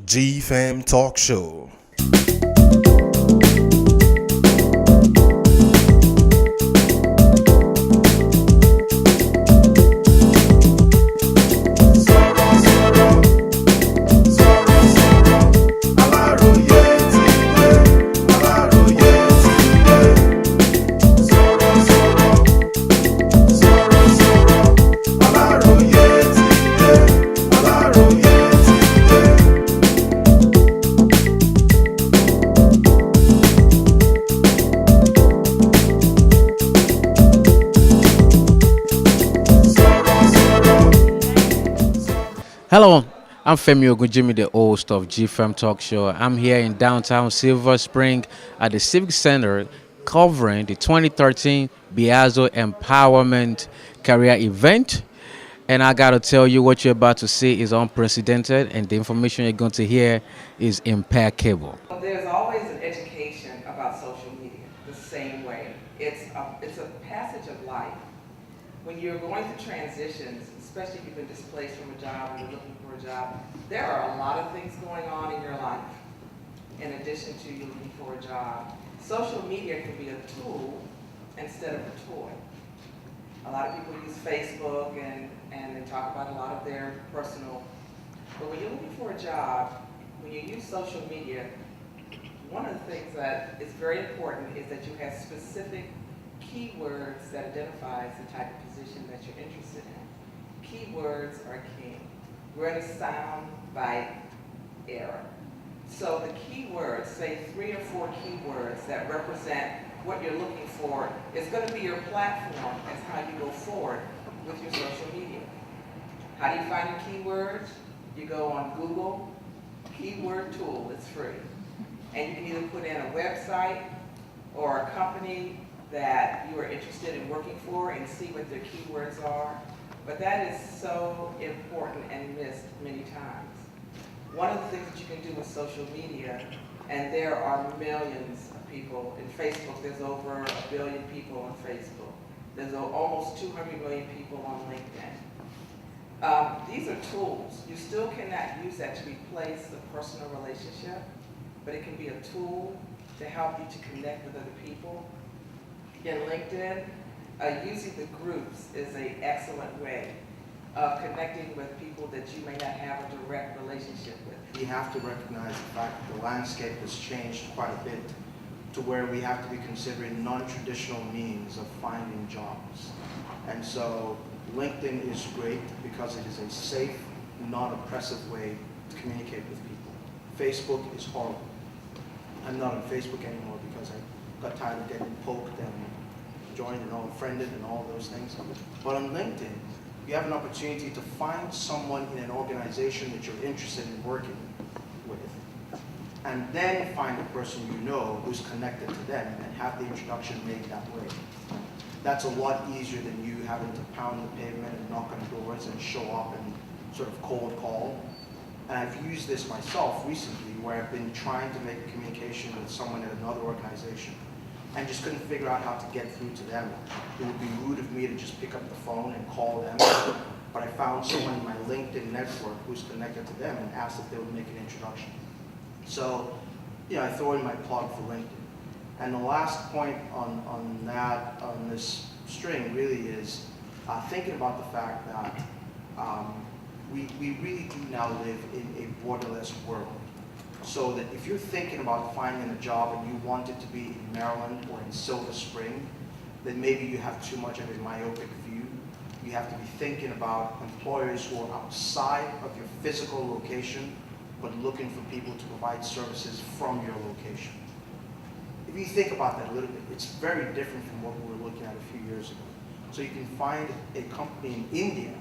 G-Fam Talk Show. Hello, I'm Femi Ogunjimi, the host of G-Fam Talk Show. I'm here in downtown Silver Spring at the Civic Center covering the 2013 Biazo Empowerment Career Event. And I got to tell you, what you're about to see is unprecedented, and the information you're going to hear is impeccable. There's always an education about social media the same way. It's a passage of life. When you're going through transitions, especially if you've been displaced from a job and you're looking for a job, there are a lot of things going on in your life in addition to you looking for a job. Social media can be a tool instead of a toy. A lot of people use Facebook and they talk about a lot of their personal, but when you're looking for a job, when you use social media, one of the things that is very important is that you have specific keywords that identifies the type of position that you're interested in. Keywords are king. We're in a sound bite era. So the keywords, say 3 or 4 keywords that represent what you're looking for, is going to be your platform as how you go forward with your social media. How do you find your keywords? You go on Google, keyword tool, it's free. And you can either put in a website or a company that you are interested in working for and see what their keywords are. But that is so important and missed many times. One of the things that you can do with social media, and there are millions of people in Facebook, there's over 1 billion people on Facebook. There's almost 200 million people on LinkedIn. These are tools. You still cannot use that to replace the personal relationship, but it can be a tool to help you to connect with other people. In LinkedIn, using the groups is an excellent way of connecting with people that you may not have a direct relationship with. We have to recognize the fact that the landscape has changed quite a bit to where we have to be considering non-traditional means of finding jobs. And so LinkedIn is great because it is a safe, non-oppressive way to communicate with people. Facebook is horrible. I'm not on Facebook anymore because I got tired of getting poked and joined and unfriended and all those things. But on LinkedIn, you have an opportunity to find someone in an organization that you're interested in working with, and then find the person you know who's connected to them and have the introduction made that way. That's a lot easier than you having to pound the pavement and knock on doors and show up and sort of cold call. And I've used this myself recently where I've been trying to make communication with someone at another organization and just couldn't figure out how to get through to them. It would be rude of me to just pick up the phone and call them, but I found someone in my LinkedIn network who's connected to them and asked if they would make an introduction. So, I throw in my plug for LinkedIn. And the last point on this string really is thinking about the fact that we really do now live in a borderless world. So that if you're thinking about finding a job and you want it to be in Maryland or in Silver Spring, then maybe you have too much of a myopic view. You have to be thinking about employers who are outside of your physical location, but looking for people to provide services from your location. If you think about that a little bit, it's very different from what we were looking at a few years ago. So you can find a company in India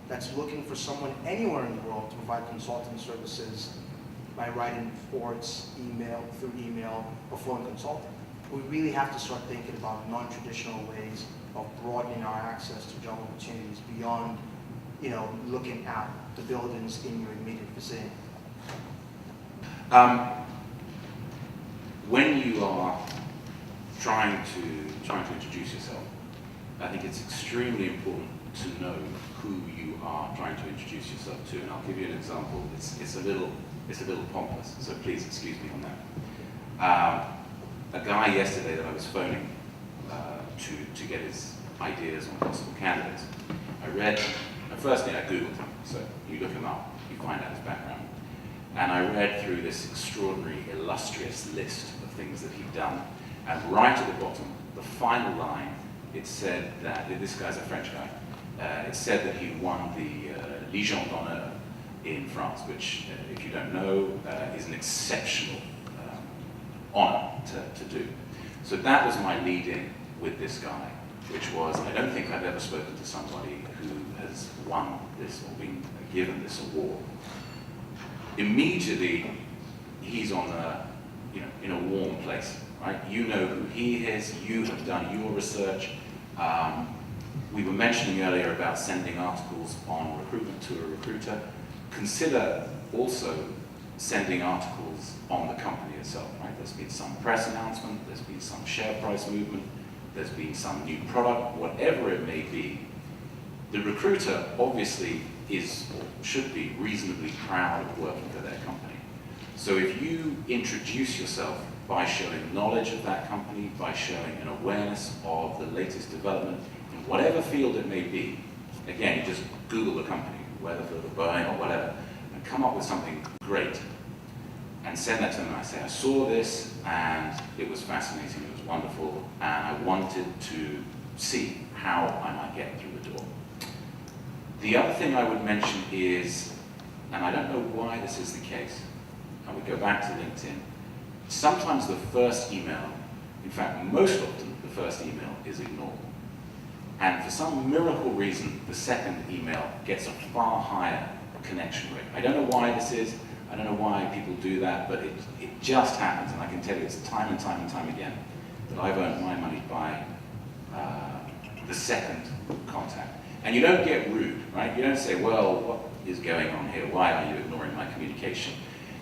that's looking for someone anywhere in the world to provide consulting services by writing reports, through email, or phone consulting. We really have to start thinking about non-traditional ways of broadening our access to job opportunities beyond, looking at the buildings in your immediate vicinity. When you are trying to introduce yourself, I think it's extremely important to know who you are trying to introduce yourself to. And I'll give you an example. It's a little it's a little pompous, so please excuse me on that. A guy yesterday that I was phoning to get his ideas on possible candidates, firstly I Googled him, so you look him up, you find out his background. And I read through this extraordinary, illustrious list of things that he'd done, and right at the bottom, the final line, it said that, this guy's a French guy, it said that he won the Légion d'honneur in France, which, if you don't know, is an exceptional honor to do. So that was my lead-in with this guy, which was, I don't think I've ever spoken to somebody who has won this or been given this award. Immediately, he's on in a warm place, right? You know who he is, you have done your research. We were mentioning earlier about sending articles on recruitment to a recruiter. Consider also sending articles on the company itself, right? There's been some press announcement, there's been some share price movement, there's been some new product, whatever it may be. The recruiter obviously is or should be reasonably proud of working for their company. So if you introduce yourself by showing knowledge of that company, by showing an awareness of the latest development in whatever field it may be, again, you just Google the company, Weatherford or Boeing or whatever, and come up with something great and send that to them. I say, I saw this and it was fascinating, it was wonderful, and I wanted to see how I might get through the door. The other thing I would mention is, and I don't know why this is the case, and we go back to LinkedIn, sometimes the first email, in fact most often the first email is ignored. And for some miracle reason, the second email gets a far higher connection rate. I don't know why this is, I don't know why people do that, but it just happens, and I can tell you it's time and time and time again that I've earned my money by the second contact. And you don't get rude, right? You don't say, well, what is going on here? Why are you ignoring my communication?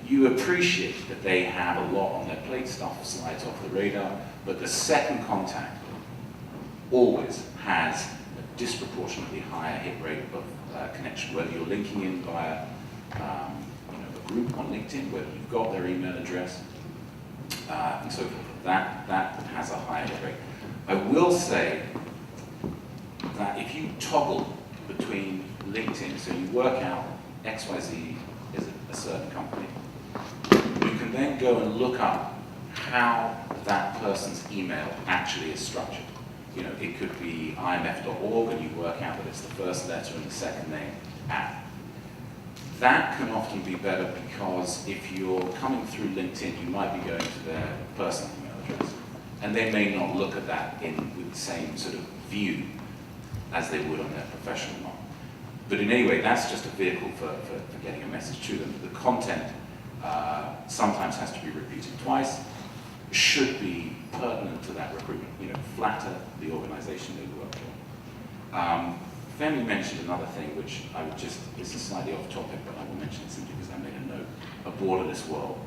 You appreciate that they have a lot on their plate, stuff slides off the radar, but the second contact always has a disproportionately higher hit rate of connection, whether you're linking in via a group on LinkedIn, whether you've got their email address, and so forth. That has a higher hit rate. I will say that if you toggle between LinkedIn, so you work out XYZ is a certain company, you can then go and look up how that person's email actually is structured. It could be imf.org and you work out that it's the first letter and the second name, @ That can often be better because if you're coming through LinkedIn, you might be going to their personal email address. And they may not look at that with the same sort of view as they would on their professional one. But in any way, that's just a vehicle for getting a message to them. The content sometimes has to be repeated twice, should be pertinent to that recruitment, flatter the organization they work for. Femi mentioned another thing, which this is slightly off topic, but I will mention it simply because I made a note, a borderless world.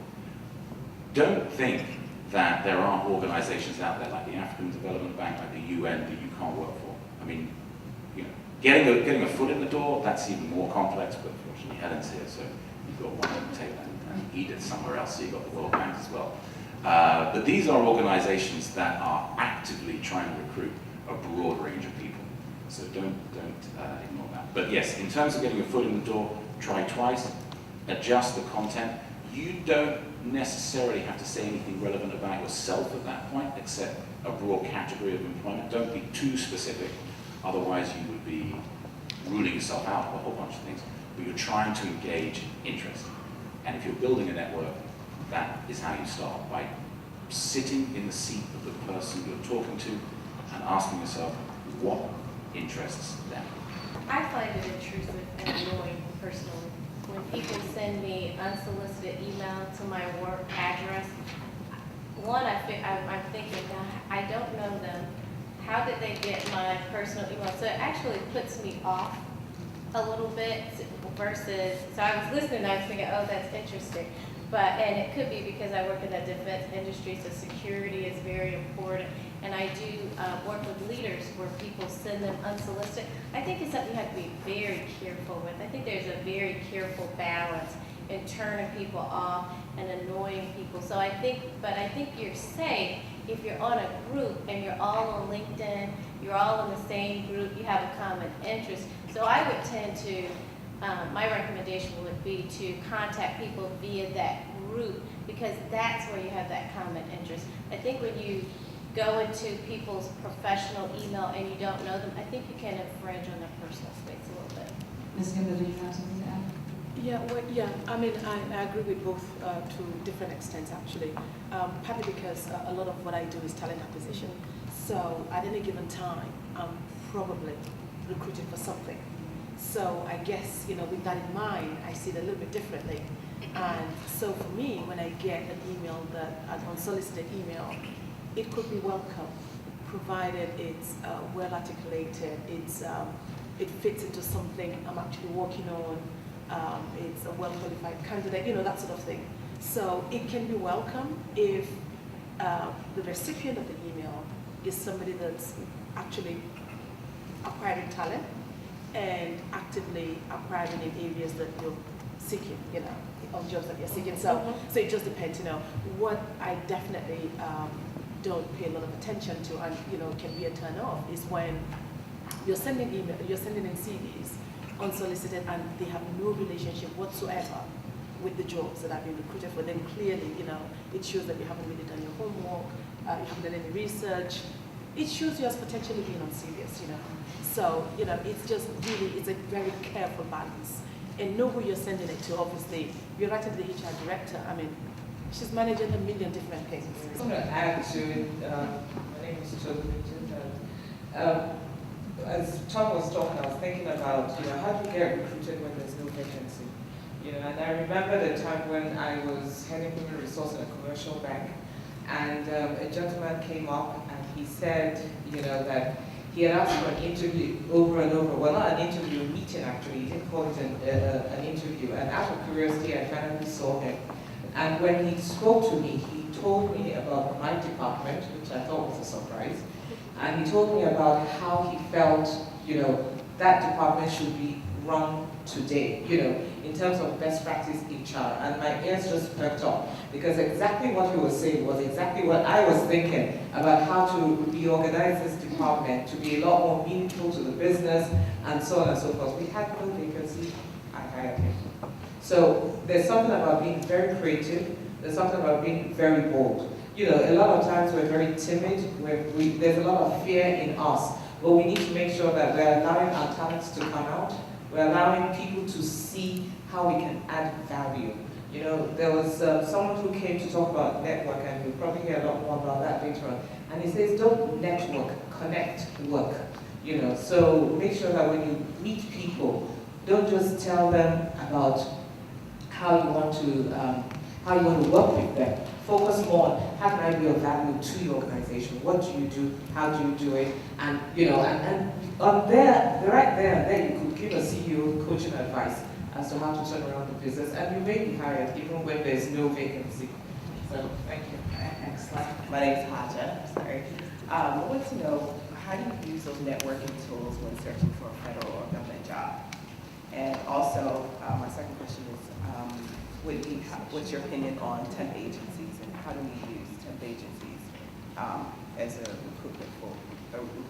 Don't think that there aren't organizations out there like the African Development Bank, like the UN, that you can't work for. I mean, getting a foot in the door, that's even more complex, but fortunately Helen's here, so you've got one on the table, and Edith somewhere else, so you've got the World Bank as well. But these are organizations that are actively trying to recruit a broad range of people. So don't ignore that. But yes, in terms of getting a foot in the door, try twice, adjust the content. You don't necessarily have to say anything relevant about yourself at that point, except a broad category of employment. Don't be too specific, otherwise you would be ruling yourself out of a whole bunch of things. But you're trying to engage interest. And if you're building a network, that is how you start, by sitting in the seat of the person you're talking to and asking yourself what interests them. I find it intrusive and annoying personally when people send me unsolicited email to my work address. One, I'm thinking, I don't know them. How did they get my personal email? So it actually puts me off a little bit versus, so I was listening and I was thinking, oh, that's interesting. And it could be because I work in the defense industry, so security is very important. And I do work with leaders where people send them unsolicited. I think it's something you have to be very careful with. I think there's a very careful balance and turning people off and annoying people. So I think you're safe if you're on a group and you're all on LinkedIn, you're all in the same group, you have a common interest. So I would tend to, my recommendation would be to contact people via that group, because that's where you have that common interest. I think when you go into people's professional email and you don't know them, I think you can infringe on their personal space a little bit. Ms. Kimberly, do you have something to add? Yeah. I mean, I agree with both to different extents, actually. Partly because a lot of what I do is talent acquisition. So at any given time, I'm probably recruiting for something. So I guess, with that in mind, I see it a little bit differently. And so for me, when I get an email, an unsolicited email, it could be welcome, provided it's well articulated, it fits into something I'm actually working on, it's a well-qualified candidate, that sort of thing. So it can be welcome if the recipient of the email is somebody that's actually acquiring talent and actively acquiring in areas that you're seeking, of jobs that you're seeking. So it just depends, What I definitely don't pay a lot of attention to and, can be a turn off is when you're sending in CVs unsolicited and they have no relationship whatsoever with the jobs that have been recruited for. Then clearly, it shows that you haven't really done your homework, you haven't done any research. It shows you as potentially being unserious, So, it's just really, it's a very careful balance. And know who you're sending it to, obviously. You're writing to the HR director, she's managing a million different things. I'm going to add to it. My name is Toby. As Tom was talking, I was thinking about, how do you get recruited when there's no vacancy? And I remember the time when I was heading human resource in a commercial bank, and a gentleman came up and he said, that he had asked for an interview over and over. Well, not an interview, a meeting actually. He didn't call it an interview. And out of curiosity, I finally saw him. And when he spoke to me, he told me about my department, which I thought was a surprise. And he told me about how he felt, that department should be run today, in terms of best practice HR. And my ears just perked up, because exactly what he was saying was exactly what I was thinking about, how to reorganize this department to be a lot more meaningful to the business and so on and so forth. We had no vacancy, I hired him. So there's something about being very creative, there's something about being very bold. A lot of times we're very timid, there's a lot of fear in us, but we need to make sure that we're allowing our talents to come out, we're allowing people to see how we can add value. There was someone who came to talk about network, and we'll probably hear a lot more about that later on, and he says, don't network, connect, work. So make sure that when you meet people, don't just tell them about how you want to work with them. Focus more on how can I be of value to your organization? What do you do? How do you do it? And and on there, right there and then you could give a CEO coaching advice as to how to turn around the business, and you may be hired even when there's no vacancy. So thank you. Excellent. My name is Haja. Sorry. I want to know, how do you use those networking tools when searching for a federal or government job? And also, my second question is, what's your opinion on temp agencies, and how do we use temp agencies as a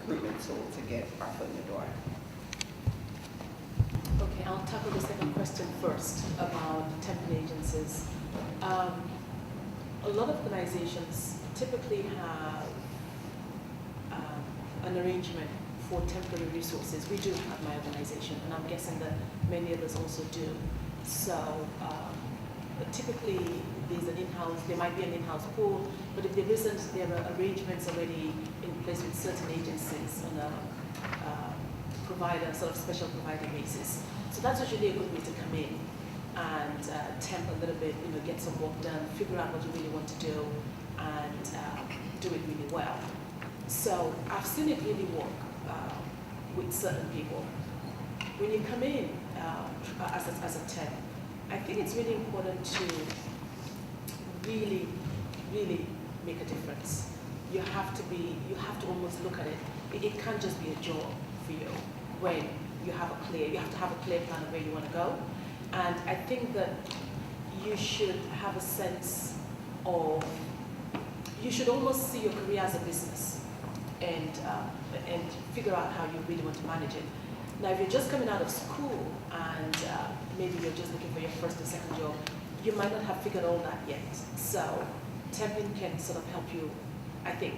recruitment tool to get our foot in the door? Okay, I'll tackle the second question first about temporary agencies. A lot of organizations typically have an arrangement for temporary resources. We do have my organization, and I'm guessing that many others also do. So typically there might be an in-house pool, but if there isn't, there are arrangements already in place with certain agencies on a sort of special provider basis. So that's usually a good way to come in and temp a little bit, get some work done, figure out what you really want to do, and do it really well. So I've seen it really work with certain people. When you come in as a temp, I think it's really important to really, really make a difference. You have to almost look at it. It can't just be a job for you when you have to have a clear plan of where you want to go. And I think that you should have a sense of, you should almost see your career as a business and figure out how you really want to manage it. Now, if you're just coming out of school and maybe you're just looking for your first or second job, you might not have figured all that yet. So temping can sort of help you, I think,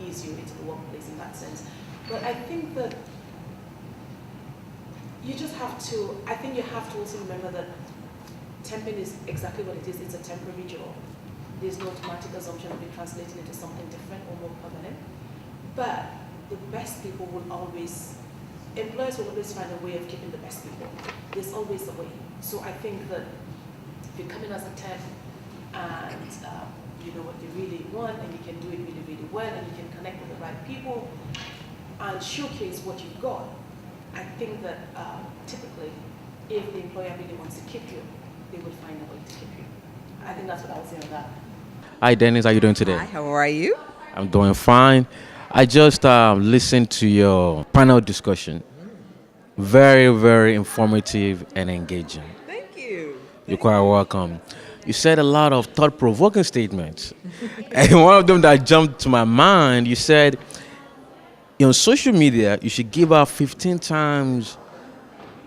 ease you into the workplace in that sense. But I think that you just have to, I think you have to also remember that temping is exactly what it is. It's a temporary job. There's no automatic assumption of it translating into something different or more permanent. But the best people will always, employers will always find a way of keeping the best people. There's always a way. So I think that if you come in as a temp and you know what you really want and you can do it really, really well and you can connect with the right people and showcase what you've got, I think that typically if the employer really wants to keep you, they will find a way to keep you. I think that's what I would say on that. Hi, Dennis. How you doing today? Hi, how are you? I'm doing fine. I just listened to your panel discussion. Very, very informative and engaging. Thank you. You're quite welcome. You said a lot of thought-provoking statements. And one of them that jumped to my mind, you said, on social media, you should give out 15 times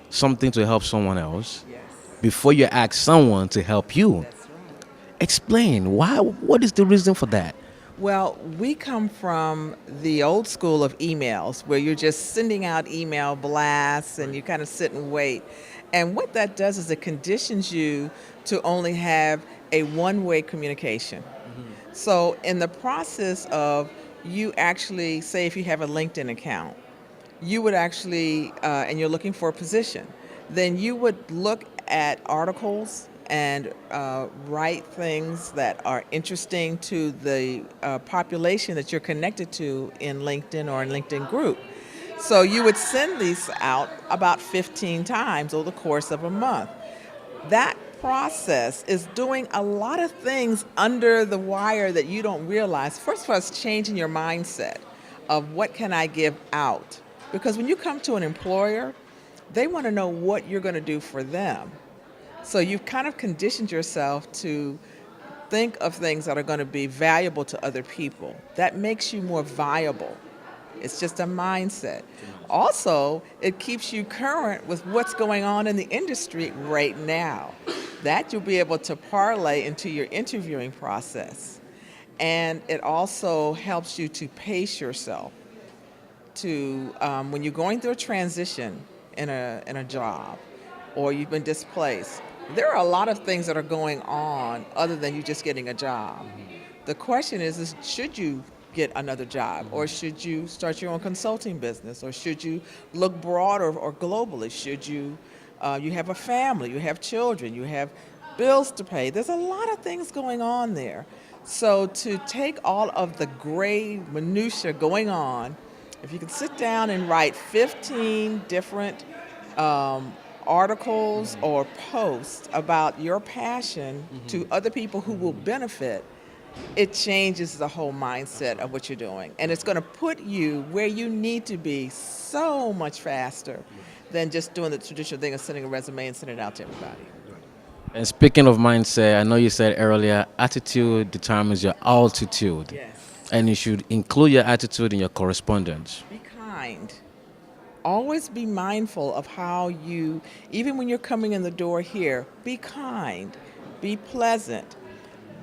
something to help someone else Yes, before you ask someone to help you. that's right. Explain why. What is the reason for that? Well, we come from the old school of emails where you're just sending out email blasts and you kind of sit and wait. And what that does is it conditions you to only have a one-way communication. So in the process of you actually, say if you have a LinkedIn account, you would actually, and you're looking for a position, then you would look at articles and write things that are interesting to the population that you're connected to in LinkedIn or in LinkedIn group. So you would send these out about 15 times over the course of a month. That process is doing a lot of things under the wire that you don't realize. First of all, it's changing your mindset of what can I give out. Because when you come to an employer, they want to know what you're going to do for them. So you've kind of conditioned yourself to think of things that are going to be valuable to other people. That makes you more viable. It's just a mindset. Also, it keeps you current with what's going on in the industry right now. That you'll be able to parlay into your interviewing process. And it also helps you to pace yourself to, when you're going through a transition in a job or you've been displaced, there are a lot of things that are going on other than you just getting a job. The question is should you get another job, or should you start your own consulting business, or should you look broader or globally? Should you, you have a family, you have children, you have bills to pay. There's a lot of things going on there. So to take all of the gray minutia going on, if you could sit down and write 15 different articles or posts about your passion to other people who will benefit, it changes the whole mindset of what you're doing. And it's going to put you where you need to be so much faster than just doing the traditional thing of sending a resume and sending it out to everybody. And speaking of mindset, I know you said earlier, attitude determines your altitude. Yes. And you should include your attitude in your correspondence. Be kind. Always be mindful of how you, even when you're coming in the door here, be kind, be pleasant,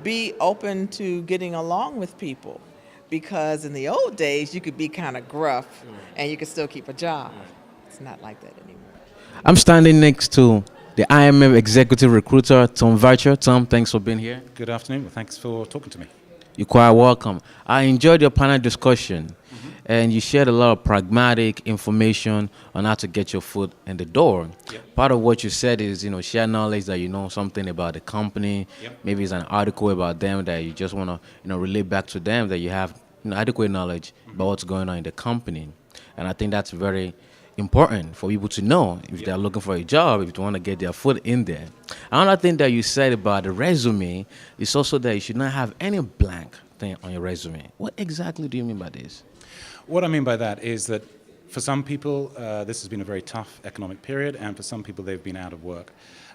be open to getting along with people. Because in the old days, you could be kind of gruff and you could still keep a job. It's not like that anymore. I'm standing next to the IMF executive recruiter, Tom Varcher. Tom, thanks for being here. Good afternoon. Well, thanks for talking to me. You're quite welcome. I enjoyed your panel discussion, and you shared a lot of pragmatic information on how to get your foot in the door. Yep. Part of what you said is, share knowledge that you know something about the company. Yep. Maybe it's an article about them that you just want to, relay back to them, that you have adequate knowledge about what's going on in the company. And I think that's very important for people to know if they're looking for a job, if they want to get their foot in there. Another thing that you said about the resume is also that you should not have any blank thing on your resume. What exactly do you mean by this? What I mean by that is that for some people, this has been a very tough economic period, and for some people, they've been out of work.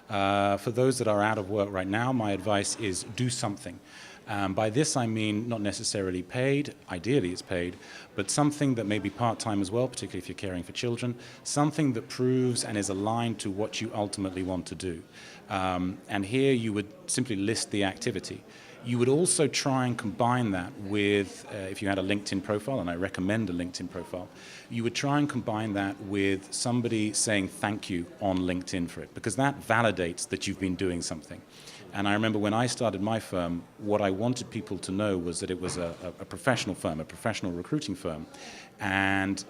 For those that are out of work right now, my advice is do something. By this I mean not necessarily paid, ideally it's paid, but something that may be part-time as well, particularly if you're caring for children, something that proves and is aligned to what you ultimately want to do. And here you would simply list the activity. You would also try and combine that with, if you had a LinkedIn profile, and I recommend a LinkedIn profile, you would try and combine that with somebody saying thank you on LinkedIn for it, because that validates that you've been doing something. And I remember when I started my firm, what I wanted people to know was that it was a professional firm, a professional recruiting firm. And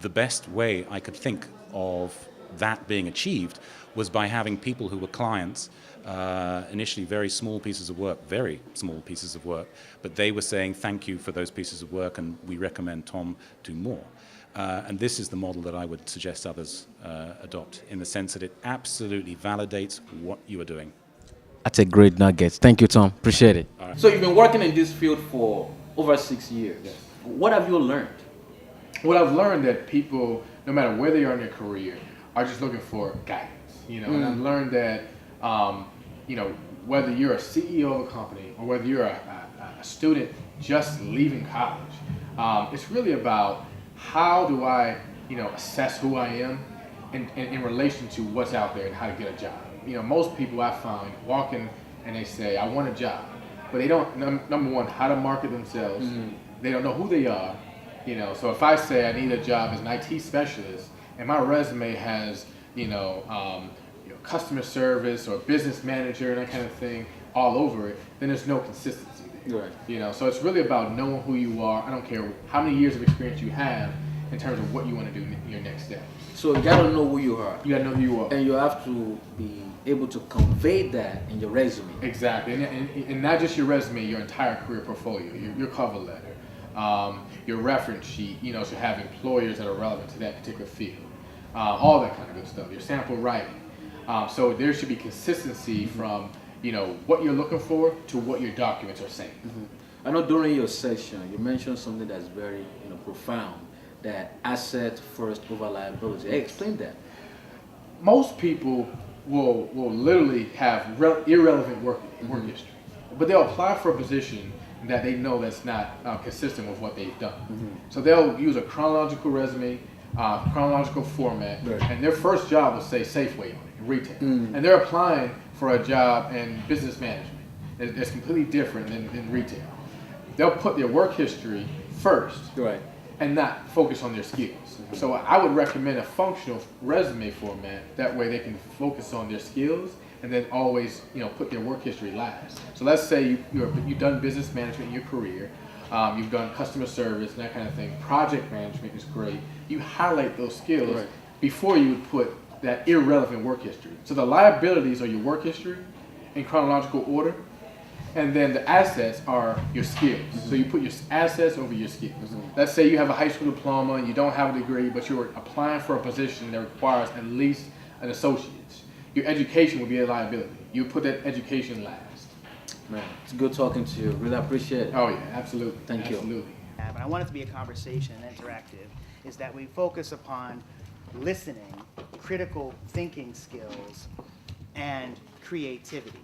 the best way I could think of that being achieved was by having people who were clients, initially very small pieces of work, very small pieces of work, but they were saying thank you for those pieces of work and we recommend Tom do more. And this is the model that I would suggest others adopt, in the sense that it absolutely validates what you are doing. That's a great nugget. Thank you, Tom. Appreciate it. So you've been working in this field for over 6 years. Yes. What have you learned? What I've learned that people, no matter where they are in their career, are just looking for guidance. And I've learned that, whether you're a CEO of a company or whether you're a student just leaving college, it's really about how do I, assess who I am in relation to what's out there and how to get a job. Most people I find walk in and they say, I want a job, but they don't, number one, how to market themselves. They don't know who they are. So if I say I need a job as an IT specialist and my resume has, customer service or business manager and that kind of thing all over it, then there's no consistency there. Right. So it's really about knowing who you are. I don't care how many years of experience you have in terms of what you want to do in your next step. So you gotta know who you are. You gotta know who you are. And you have to be able to convey that in your resume. Exactly, and not just your resume, your entire career portfolio, your cover letter, your reference sheet, should have employers that are relevant to that particular field, all that kind of good stuff, your sample writing. So there should be consistency from, what you're looking for to what your documents are saying. I know during your session, you mentioned something that's very profound, that asset first over liability. Hey, explain that. Most people will literally have irrelevant work history, but they'll apply for a position that they know that's not consistent with what they've done. So they'll use a chronological resume, chronological format, and their first job will say Safeway on it, retail. And they're applying for a job in business management. It's completely different than retail. They'll put their work history first. Right. And not focus on their skills. So I would recommend a functional resume format. That way they can focus on their skills and then always, put their work history last. So let's say you've done business management in your career, you've done customer service and that kind of thing. Project management is great. You highlight those skills before you would put that irrelevant work history. So the liabilities are your work history in chronological order, and then the assets are your skills. So you put your assets over your skills. Let's say you have a high school diploma and you don't have a degree, but you're applying for a position that requires at least an associate's. Your education will be a liability. You put that education last. Man, it's good talking to you. Really appreciate it. Oh yeah, absolutely. Thank you. Absolutely. But I want it to be a conversation and interactive, is that we focus upon listening, critical thinking skills, and creativity.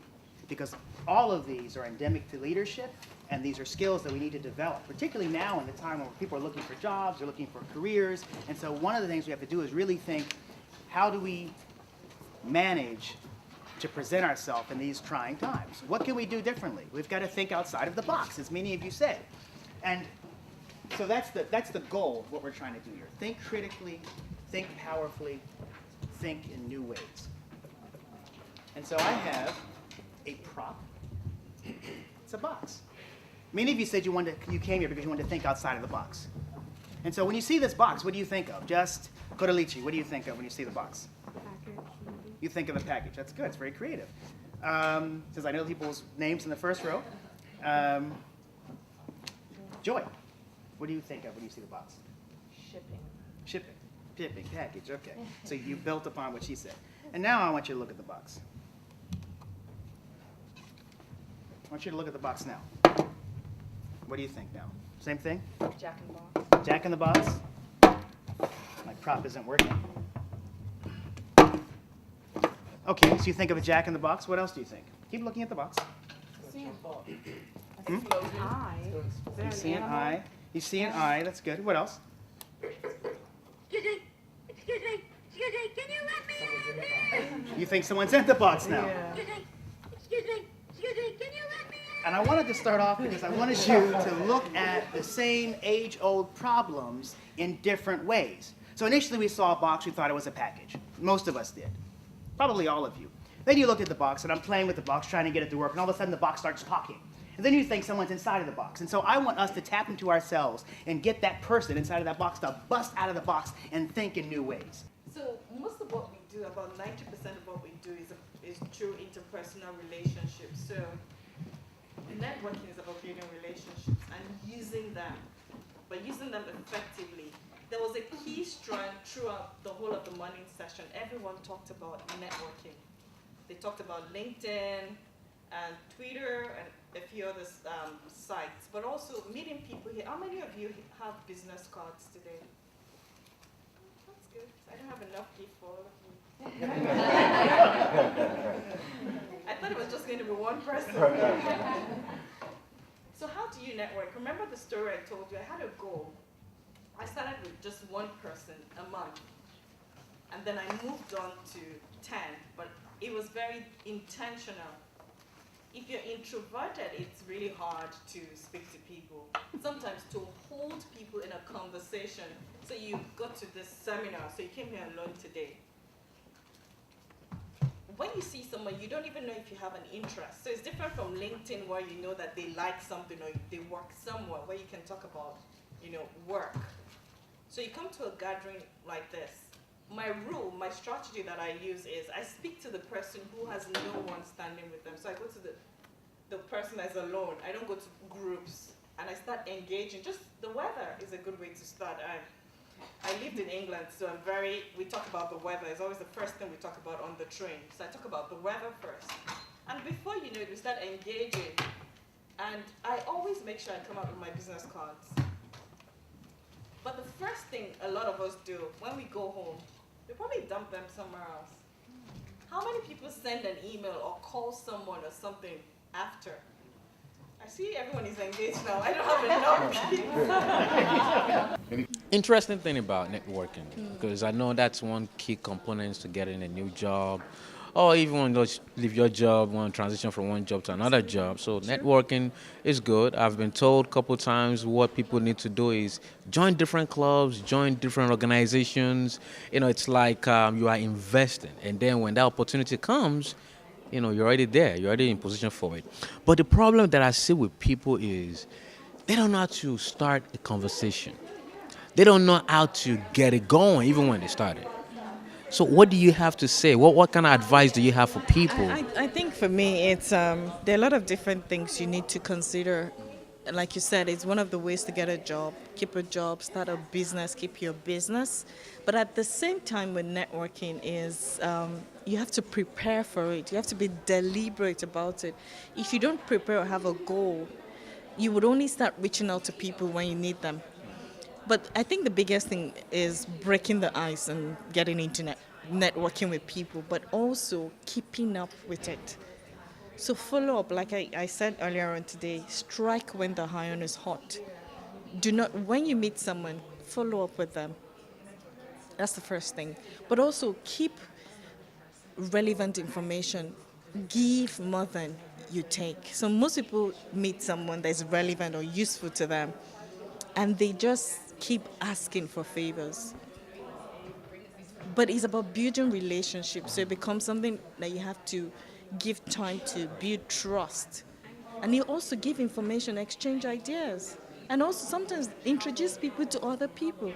Because all of these are endemic to leadership, and these are skills that we need to develop, particularly now in the time when people are looking for jobs, they're looking for careers. And so one of the things we have to do is really think, how do we manage to present ourselves in these trying times? What can we do differently? We've got to think outside of the box, as many of you said. And so that's the goal of what we're trying to do here. Think critically, think powerfully, think in new ways. And so I have a prop. It's a box. Many of you said you came here because you wanted to think outside of the box. And so when you see this box, what do you think of? Just Kodalichi, what do you think of when you see the box? Package. You think of a package. That's good. It's very creative. Since I know people's names in the first row. Joy, what do you think of when you see the box? Shipping. Shipping, package, okay. So you built upon what she said. And now I want you to look at the box. I want you to look at the box now. What do you think now? Same thing? Jack in the box. Jack in the box? My prop isn't working. Okay, so you think of a Jack in the Box. What else do you think? Keep looking at the box. Eye. Is there You an see an animal? eye. You see an eye. That's good. What else? You think someone's in the box now. And I wanted to start off because I wanted you to look at the same age-old problems in different ways. So initially we saw a box, we thought it was a package. Most of us did. Probably all of you. Then you look at the box, and I'm playing with the box, trying to get it to work, and all of a sudden the box starts talking. And then you think someone's inside of the box. And so I want us to tap into ourselves and get that person inside of that box to bust out of the box and think in new ways. So most of what we do, about 90% of what we do is through interpersonal relationships. So networking is about building relationships and using them, but using them effectively. There was a key strand throughout the whole of the morning session. Everyone talked about networking. They talked about LinkedIn and Twitter and a few other sites, but also meeting people here. How many of you have business cards today? That's good. I don't have enough gift for all of you. I thought it was just going to be one person. So how do you network? Remember the story I told you? I had a goal. I started with just one person a month, and then I moved on to 10, but it was very intentional. If you're introverted, it's really hard to speak to people. Sometimes to hold people in a conversation. So you got to this seminar, so you came here alone today. When you see someone, you don't even know if you have an interest. So it's different from LinkedIn, where you know that they like something or they work somewhere, where you can talk about, work. So you come to a gathering like this. My rule, my strategy that I use is I speak to the person who has no one standing with them. So I go to the person that's alone. I don't go to groups. And I start engaging. Just the weather is a good way to start. I lived in England, so we talk about the weather. It's always the first thing we talk about on the train. So I talk about the weather first. And before you know it, we start engaging. And I always make sure I come out with my business cards. But the first thing a lot of us do when we go home, we probably dump them somewhere else. How many people send an email or call someone or something after? I see everyone is engaged now. I don't have enough people. Interesting thing about networking, because I know that's one key component to getting a new job, or even when you leave your job, want to transition from one job to another job. So networking is good. I've been told a couple times what people need to do is join different clubs, join different organizations. It's like you are investing, and then when that opportunity comes, you're already there. You're already in position for it. But the problem that I see with people is they don't know how to start a conversation. They don't know how to get it going, even when they started. So what do you have to say? What kind of advice do you have for people? I think for me, it's there are a lot of different things you need to consider. Like you said, it's one of the ways to get a job, keep a job, start a business, keep your business. But at the same time with networking is you have to prepare for it. You have to be deliberate about it. If you don't prepare or have a goal, you would only start reaching out to people when you need them. But I think the biggest thing is breaking the ice and getting into networking with people, but also keeping up with it. So follow up, like I said earlier on today, strike when the iron is hot. When you meet someone, follow up with them. That's the first thing. But also keep relevant information. Give more than you take. So most people meet someone that's relevant or useful to them, and they just keep asking for favors. But it's about building relationships, so it becomes something that you have to give time to build trust. And you also give information, exchange ideas, and also sometimes introduce people to other people.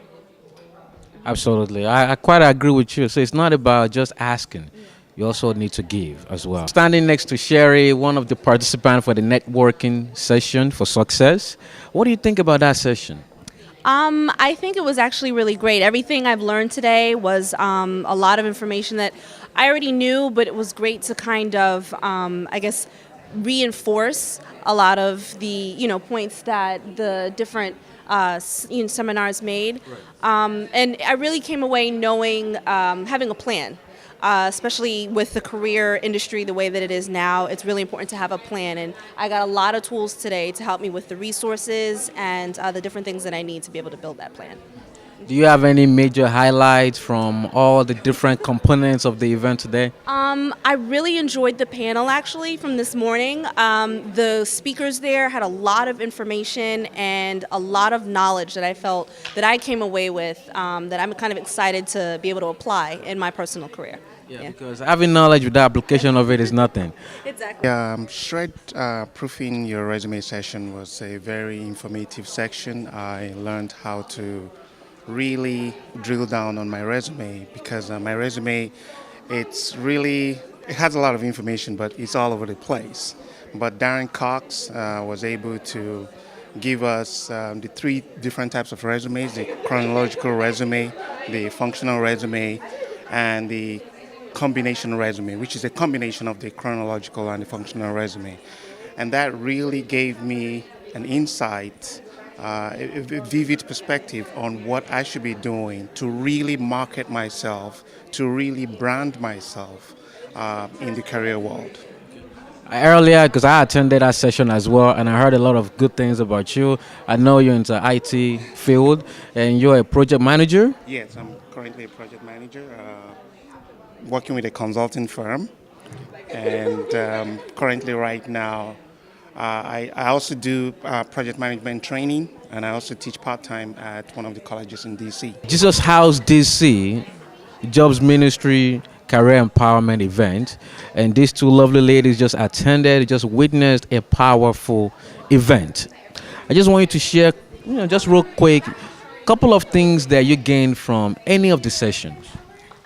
Absolutely. I quite agree with you. So it's not about just asking. You also need to give as well. Standing next to Sherry, one of the participants for the networking session for success. What do you think about that session? I think it was actually really great. Everything I've learned today was a lot of information that I already knew, but it was great to kind of, reinforce a lot of the, points that the different seminars made. And I really came away knowing, having a plan especially with the career industry the way that it is now. It's really important to have a plan, and I got a lot of tools today to help me with the resources and the different things that I need to be able to build that plan. Do you have any major highlights from all the different components of the event today? I really enjoyed the panel actually from this morning. The speakers there had a lot of information and a lot of knowledge that I felt that I came away with that I'm kind of excited to be able to apply in my personal career. Yeah, because having knowledge without application of it is nothing. Exactly. Shred proofing your resume session was a very informative section. I learned how to really drill down on my resume because my resume, it has a lot of information, but it's all over the place. But Darren Cox was able to give us the 3 different types of resumes: the chronological resume, the functional resume, and the combination resume, which is a combination of the chronological and the functional resume. And that really gave me an insight, a vivid perspective on what I should be doing to really market myself, to really brand myself in the career world. Earlier, because I attended that session as well, and I heard a lot of good things about you. I know you're into IT field, and you're a project manager. Yes, I'm currently a project manager, working with a consulting firm, and currently right now, I also do project management training, and I also teach part-time at one of the colleges in DC. Jesus House DC, Jobs Ministry Career Empowerment event, and these 2 lovely ladies just attended, just witnessed a powerful event. I just want you to share, just real quick, a couple of things that you gained from any of the sessions.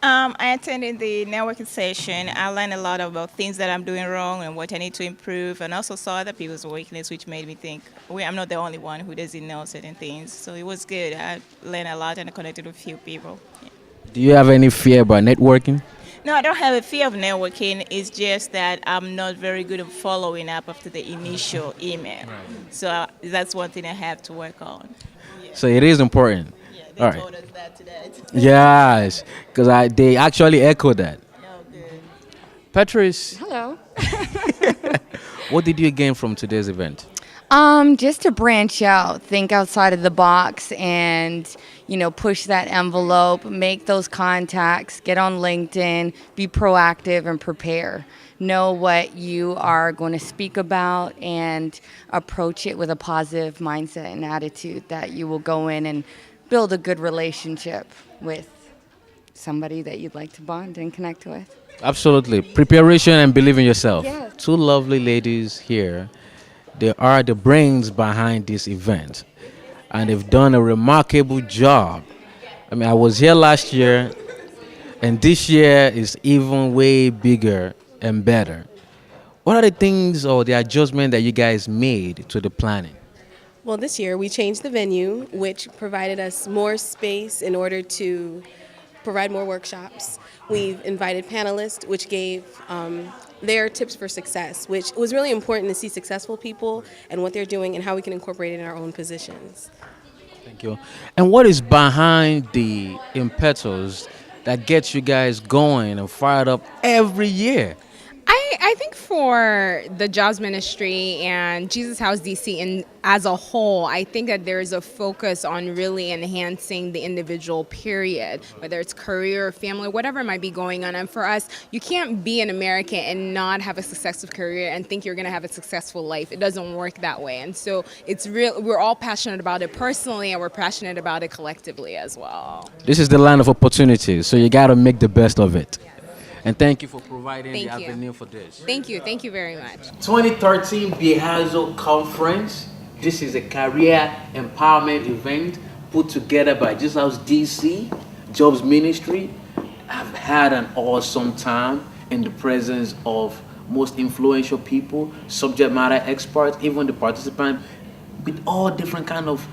I attended the networking session. I learned a lot about things that I'm doing wrong and what I need to improve, and also saw other people's weakness, which made me think, I'm not the only one who doesn't know certain things. So it was good. I learned a lot and I connected with a few people. Yeah. Do you have any fear about networking? No, I don't have a fear of networking. It's just that I'm not very good at following up after the initial email. Right. So that's one thing I have to work on. Yeah. So it is important. They all right. told us that today. Yes, because they actually echoed that. Oh, good. Patrice, Hello. what did you gain from today's event? Just to branch out, think outside of the box, and push that envelope, make those contacts, get on LinkedIn, be proactive and prepare. Know what you are going to speak about and approach it with a positive mindset and attitude that you will go in and build a good relationship with somebody that you'd like to bond and connect with. Absolutely. Preparation and believe in yourself. Yeah. 2 lovely ladies here. They are the brains behind this event, and they've done a remarkable job. I mean, I was here last year, and this year is even way bigger and better. What are the things or the adjustment that you guys made to the planning? Well, this year we changed the venue, which provided us more space in order to provide more workshops. We've invited panelists, which gave their tips for success, which was really important to see successful people and what they're doing and how we can incorporate it in our own positions. Thank you. And what is behind the impetus that gets you guys going and fired up every year? I think for the Jobs Ministry and Jesus House DC and as a whole, I think that there is a focus on really enhancing the individual period, whether it's career, family, whatever might be going on. And for us, you can't be an American and not have a successful career and think you're going to have a successful life. It doesn't work that way. And so it's real. We're all passionate about it personally, and we're passionate about it collectively as well. This is the land of opportunities, so you got to make the best of it. And thank you for providing the Thank you. avenue for this. Thank you very much. 2013 Bihazo Conference. This is a career empowerment event put together by Jesus House DC, Jobs Ministry. I've had an awesome time in the presence of most influential people, subject matter experts, even the participants, with all different kind of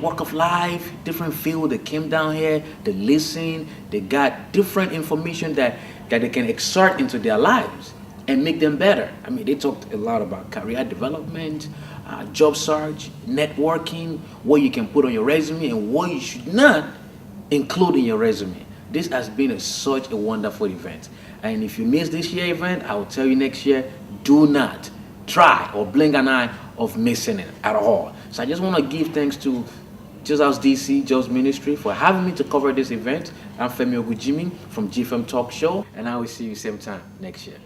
walk of life, different field. They came down here, they listened, they got different information that they can exert into their lives and make them better. I mean, they talked a lot about career development, job search, networking, what you can put on your resume and what you should not include in your resume. This has been such a wonderful event. And if you miss this year event, I will tell you next year, do not try or blink an eye of missing it at all. So I just want to give thanks to Jesus House DC, Jobs Ministry, for having me to cover this event. I'm Femi Ogujimi from GFM Talk Show, and I will see you same time next year.